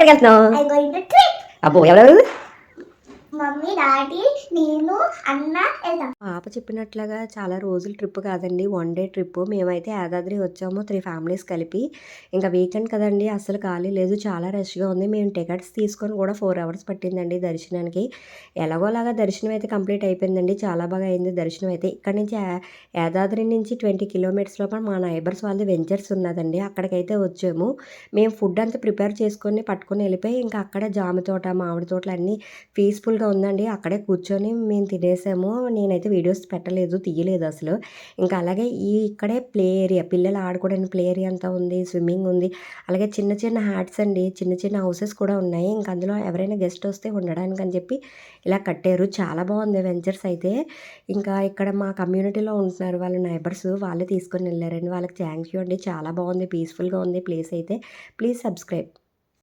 ఎక్కడికి వెళ్తున్నావు? అబ్బో ఎవరు? మమ్మీ డాడీ నేను అన్న వెళ్తాం. పాప చెప్పినట్లుగా చాలా రోజుల ట్రిప్ కాదండి, 1 డే ట్రిప్. మేమైతే యాదాద్రి వచ్చాము 3 ఫ్యామిలీస్ కలిపి. ఇంకా వీకెండ్ కదండి, అసలు ఖాళీ లేదు, చాలా రష్గా ఉంది. మేము టికెట్స్ తీసుకొని కూడా 4 అవర్స్ పట్టిందండి దర్శనానికి. ఎలాగోలాగా దర్శనం అయితే కంప్లీట్ అయిపోయిందండి, చాలా బాగా అయింది దర్శనం అయితే. ఇక్కడ నుంచి యాదాద్రి నుంచి 20 కిలోమీటర్స్ లోపల మా నైబర్స్ వాళ్ళది వెంచర్స్ ఉన్నదండి, అక్కడికైతే వచ్చాము. మేము ఫుడ్ అంతా ప్రిపేర్ చేసుకొని పట్టుకొని వెళ్ళిపోయి ఇంకా అక్కడ జామ తోట, మామిడి తోటలు అన్నీ పీస్ఫుల్గా ఉందండి. అక్కడే కూర్చొని మేము తినేసాము. నేనైతే వీడియోస్ పెట్టలేదు, తీయలేదు అసలు. ఇంకా అలాగే ఇక్కడే ప్లే ఏరియా, పిల్లలు ఆడుకోవడానికి ప్లే ఏరియా అంతా ఉంది, స్విమ్మింగ్ ఉంది. అలాగే చిన్న చిన్న హ్యాట్స్ అండి, చిన్న చిన్న హౌసెస్ కూడా ఉన్నాయి. ఇంకా అందులో ఎవరైనా గెస్ట్ వస్తే ఉండడానికి అని చెప్పి ఇలా కట్టారు. చాలా బాగుంది వెంచర్స్ అయితే. ఇంకా ఇక్కడ మా కమ్యూనిటీలో ఉంటున్నారు వాళ్ళ నైబర్స్, వాళ్ళే తీసుకొని వెళ్ళారండి. వాళ్ళకి థ్యాంక్ యూ అండి. చాలా బాగుంది, పీస్ఫుల్గా ఉంది ప్లేస్ అయితే. Please subscribe.